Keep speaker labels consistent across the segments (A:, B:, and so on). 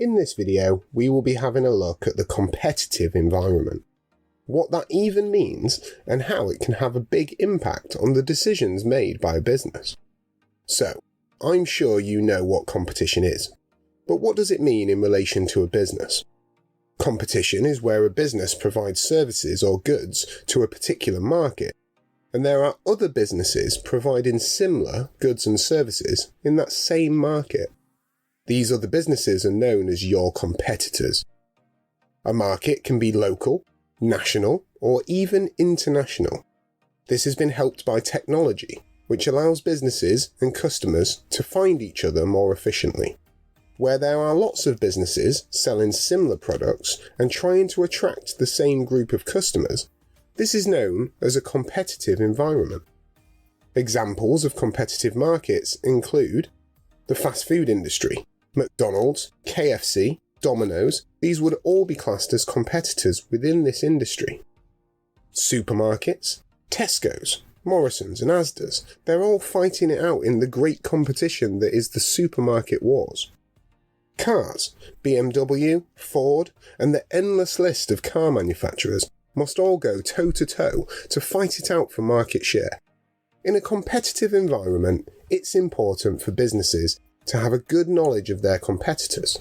A: In this video, we will be having a look at the competitive environment, what that even means and how it can have a big impact on the decisions made by a business. So, I'm sure you know what competition is, but what does it mean in relation to a business? Competition is where a business provides services or goods to a particular market, and there are other businesses providing similar goods and services in that same market. These other businesses are known as your competitors. A market can be local, national, or even international. This has been helped by technology, which allows businesses and customers to find each other more efficiently. Where there are lots of businesses selling similar products and trying to attract the same group of customers, this is known as a competitive environment. Examples of competitive markets include the fast food industry. McDonald's, KFC, Domino's, these would all be classed as competitors within this industry. Supermarkets, Tesco's, Morrison's and Asda's, they're all fighting it out in the great competition that is the supermarket wars. Cars, BMW, Ford, and the endless list of car manufacturers must all go toe-to-toe to fight it out for market share. In a competitive environment, it's important for businesses to have a good knowledge of their competitors.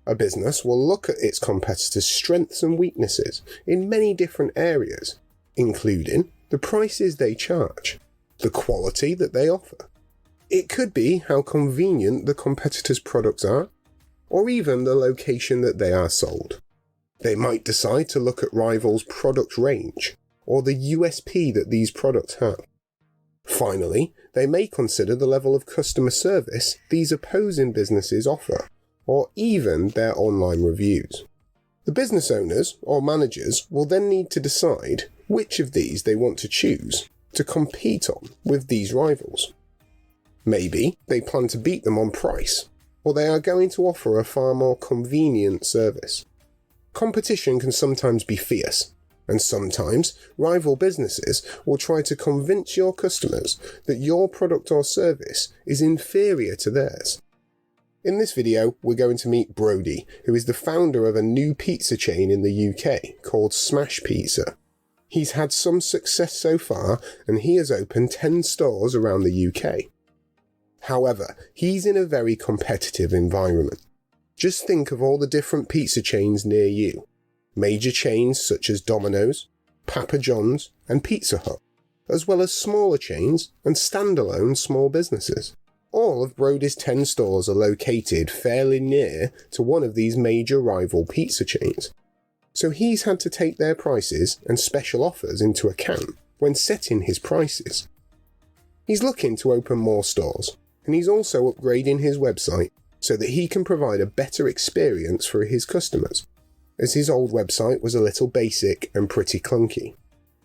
A: A business will look at its competitors' strengths and weaknesses in many different areas, including the prices they charge, the quality that they offer. It could be how convenient the competitors' products are, or even the location that they are sold. They might decide to look at rivals' product range, or the USP that these products have. Finally, they may consider the level of customer service these opposing businesses offer, or even their online reviews. The business owners or managers will then need to decide which of these they want to choose to compete on with these rivals. Maybe they plan to beat them on price, or they are going to offer a far more convenient service. Competition can sometimes be fierce, and sometimes rival businesses will try to convince your customers that your product or service is inferior to theirs. In this video, we're going to meet Brodie, who is the founder of a new pizza chain in the UK called Smash Pizza. He's had some success so far, and he has opened 10 stores around the UK. However, he's in a very competitive environment. Just think of all the different pizza chains near you. Major chains such as Domino's, Papa John's and Pizza Hut, as well as smaller chains and standalone small businesses. All of Brodie's 10 stores are located fairly near to one of these major rival pizza chains. So he's had to take their prices and special offers into account when setting his prices. He's looking to open more stores, and he's also upgrading his website so that he can provide a better experience for his customers, as his old website was a little basic and pretty clunky.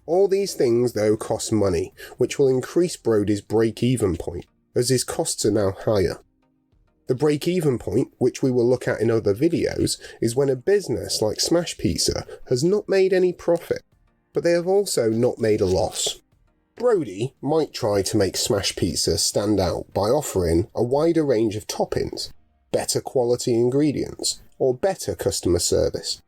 A: All these things though cost money, which will increase Brodie's break-even point, as his costs are now higher. The break-even point, which we will look at in other videos, is when a business like Smash Pizza has not made any profit, but they have also not made a loss. Brodie might try to make Smash Pizza stand out by offering a wider range of toppings, better quality ingredients, or better customer service.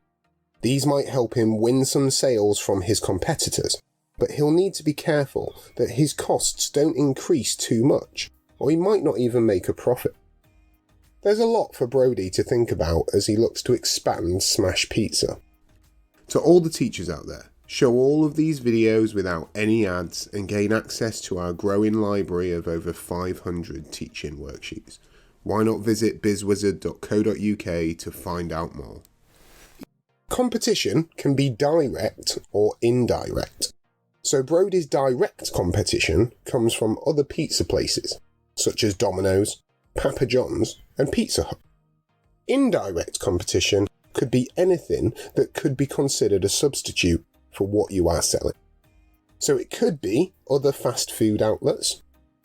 A: These might help him win some sales from his competitors, but he'll need to be careful that his costs don't increase too much, or he might not even make a profit. There's a lot for Brodie to think about as he looks to expand Smash Pizza. To all the teachers out there, show all of these videos without any ads and gain access to our growing library of over 500 teaching worksheets. Why not visit BizzWizard.co.uk to find out more? Competition can be direct or indirect. So Brodie's direct competition comes from other pizza places, such as Domino's, Papa John's and Pizza Hut. Indirect competition could be anything that could be considered a substitute for what you are selling. So it could be other fast food outlets,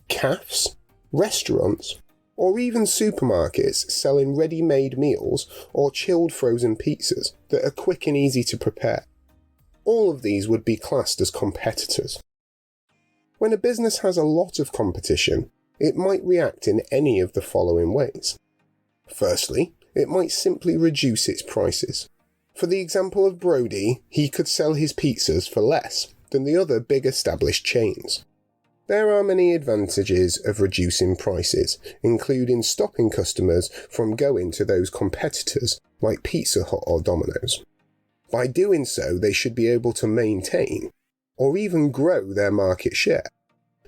A: cafes, restaurants, or even supermarkets selling ready-made meals or chilled frozen pizzas that are quick and easy to prepare. All of these would be classed as competitors. When a business has a lot of competition, it might react in any of the following ways. Firstly, it might simply reduce its prices. For the example of Brodie, he could sell his pizzas for less than the other big established chains. There are many advantages of reducing prices, including stopping customers from going to those competitors like Pizza Hut or Domino's. By doing so, they should be able to maintain or even grow their market share.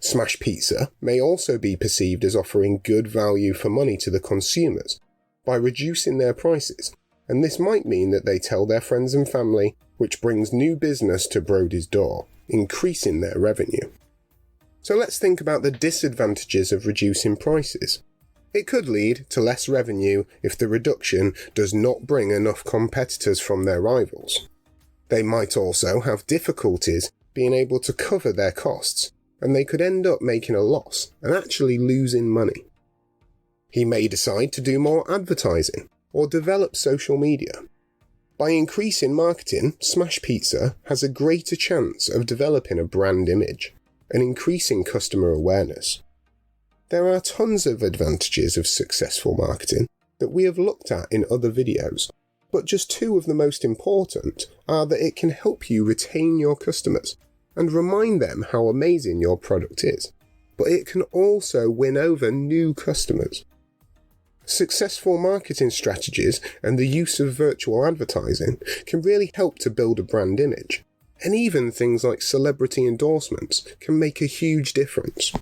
A: Smash Pizza may also be perceived as offering good value for money to the consumers by reducing their prices, and this might mean that they tell their friends and family, which brings new business to Brodie's door, increasing their revenue. So let's think about the disadvantages of reducing prices. It could lead to less revenue if the reduction does not bring enough competitors from their rivals. They might also have difficulties being able to cover their costs, and they could end up making a loss and actually losing money. He may decide to do more advertising or develop social media. By increasing marketing, Smash Pizza has a greater chance of developing a brand image and increasing customer awareness. There are tons of advantages of successful marketing that we have looked at in other videos, but just two of the most important are that it can help you retain your customers and remind them how amazing your product is, but it can also win over new customers. Successful marketing strategies and the use of virtual advertising can really help to build a brand image, and even things like celebrity endorsements can make a huge difference.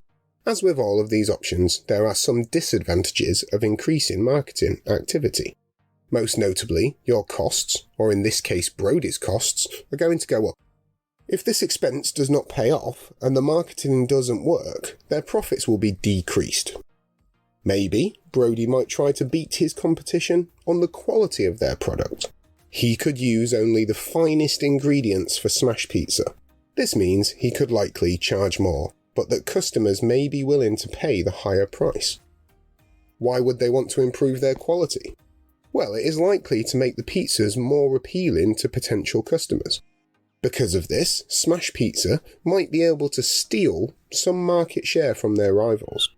A: As with all of these options, there are some disadvantages of increasing marketing activity. Most notably, your costs, or in this case Brodie's costs, are going to go up. If this expense does not pay off and the marketing doesn't work, their profits will be decreased. Maybe Brodie might try to beat his competition on the quality of their product. He could use only the finest ingredients for Smash Pizza. This means he could likely charge more, but that customers may be willing to pay the higher price. Why would they want to improve their quality? Well, it is likely to make the pizzas more appealing to potential customers. Because of this, Smash Pizza might be able to steal some market share from their rivals.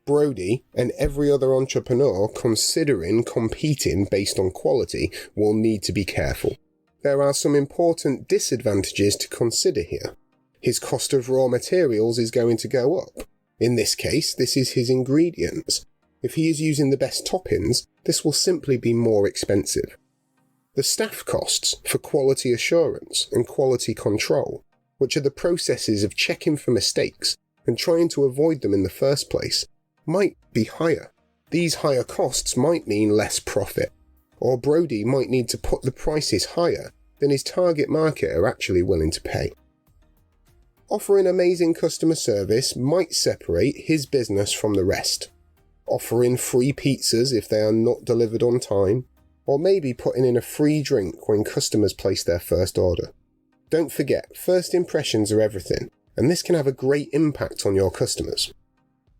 A: Brodie and every other entrepreneur considering competing based on quality will need to be careful. There are some important disadvantages to consider here. His cost of raw materials is going to go up. In this case, this is his ingredients. If he is using the best toppings, this will simply be more expensive. The staff costs for quality assurance and quality control, which are the processes of checking for mistakes and trying to avoid them in the first place, might be higher. These higher costs might mean less profit, or Brodie might need to put the prices higher than his target market are actually willing to pay. Offering amazing customer service might separate his business from the rest. Offering free pizzas if they are not delivered on time, or maybe putting in a free drink when customers place their first order. Don't forget, first impressions are everything, and this can have a great impact on your customers.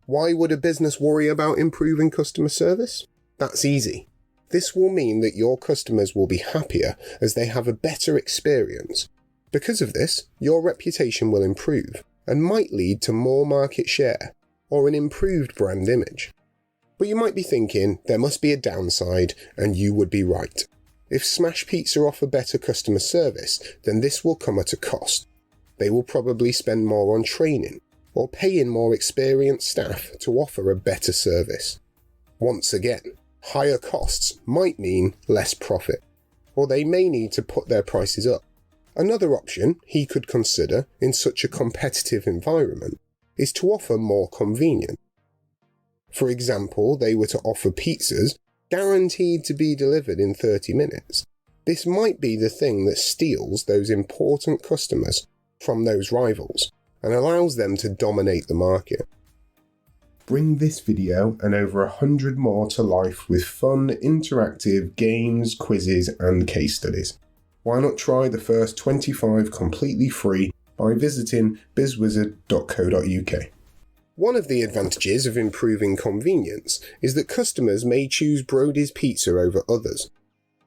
A: Why would a business worry about improving customer service? That's easy. This will mean that your customers will be happier as they have a better experience. Because of this, your reputation will improve and might lead to more market share or an improved brand image. But you might be thinking there must be a downside, and you would be right. If Smash Pizza offer better customer service, then this will come at a cost. They will probably spend more on training or pay in more experienced staff to offer a better service. Once again, higher costs might mean less profit, or they may need to put their prices up. Another option he could consider in such a competitive environment is to offer more convenience. For example, they were to offer pizzas guaranteed to be delivered in 30 minutes. This might be the thing that steals those important customers from those rivals and allows them to dominate the market. Bring this video and over 100 more to life with fun, interactive games, quizzes and case studies. Why not try the first 25 completely free by visiting BizzWizard.co.uk. One of the advantages of improving convenience is that customers may choose Brodie's Pizza over others.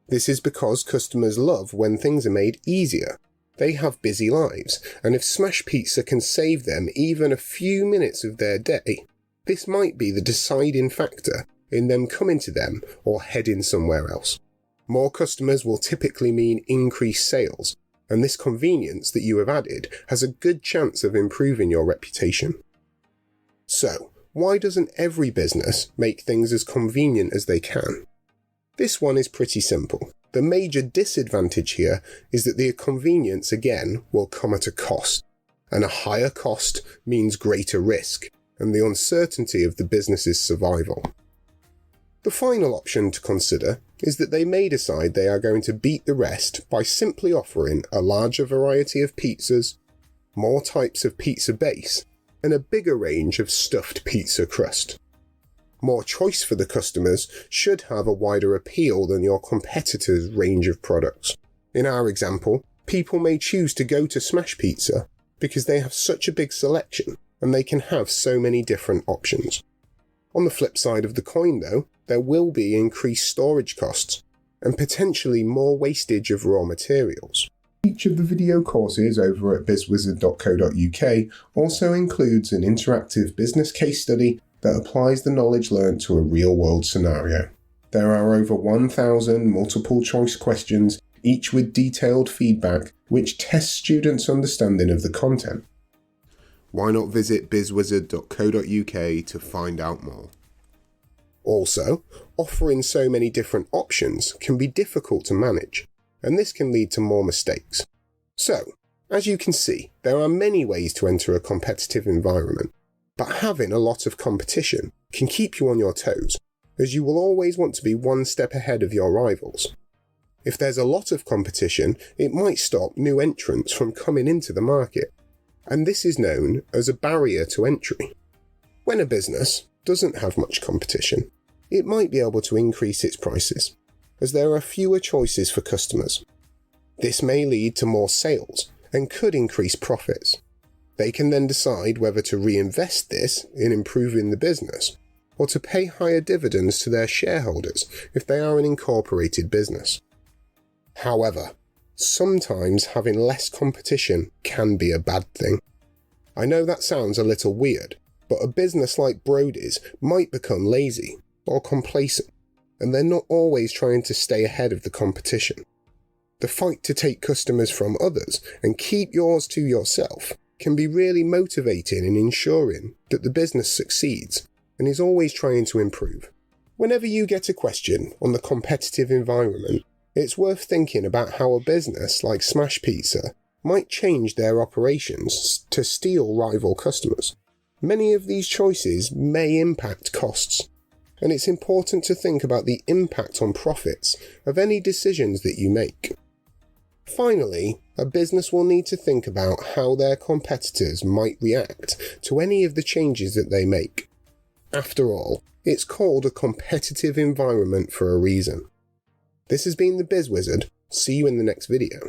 A: This is because customers love when things are made easier. They have busy lives, and if Smash Pizza can save them even a few minutes of their day, this might be the deciding factor in them coming to them or heading somewhere else. More customers will typically mean increased sales, and this convenience that you have added has a good chance of improving your reputation. So, why doesn't every business make things as convenient as they can? This one is pretty simple. The major disadvantage here is that the convenience again will come at a cost, and a higher cost means greater risk and the uncertainty of the business's survival. The final option to consider is that they may decide they are going to beat the rest by simply offering a larger variety of pizzas, more types of pizza base, and a bigger range of stuffed pizza crust. More choice for the customers should have a wider appeal than your competitors' range of products. In our example, people may choose to go to Smash Pizza because they have such a big selection and they can have so many different options. On the flip side of the coin though, there will be increased storage costs and potentially more wastage of raw materials. Each of the video courses over at BizzWizard.co.uk also includes an interactive business case study that applies the knowledge learnt to a real-world scenario. There are over 1,000 multiple-choice questions, each with detailed feedback, which tests students' understanding of the content. Why not visit BizzWizard.co.uk to find out more? Also, offering so many different options can be difficult to manage, and this can lead to more mistakes. So, as you can see, there are many ways to enter a competitive environment, but having a lot of competition can keep you on your toes, as you will always want to be one step ahead of your rivals. If there's a lot of competition, it might stop new entrants from coming into the market, and this is known as a barrier to entry. When a business doesn't have much competition, it might be able to increase its prices, as there are fewer choices for customers. This may lead to more sales and could increase profits. They can then decide whether to reinvest this in improving the business, or to pay higher dividends to their shareholders if they are an incorporated business. However, sometimes having less competition can be a bad thing. I know that sounds a little weird, but a business like Brodie's might become lazy or complacent, and they're not always trying to stay ahead of the competition. The fight to take customers from others and keep yours to yourself can be really motivating in ensuring that the business succeeds and is always trying to improve. Whenever you get a question on the competitive environment, it's worth thinking about how a business like Smash Pizza might change their operations to steal rival customers. Many of these choices may impact costs, and it's important to think about the impact on profits of any decisions that you make. Finally, a business will need to think about how their competitors might react to any of the changes that they make. After all, it's called a competitive environment for a reason. This has been the BizzWizard. See you in the next video.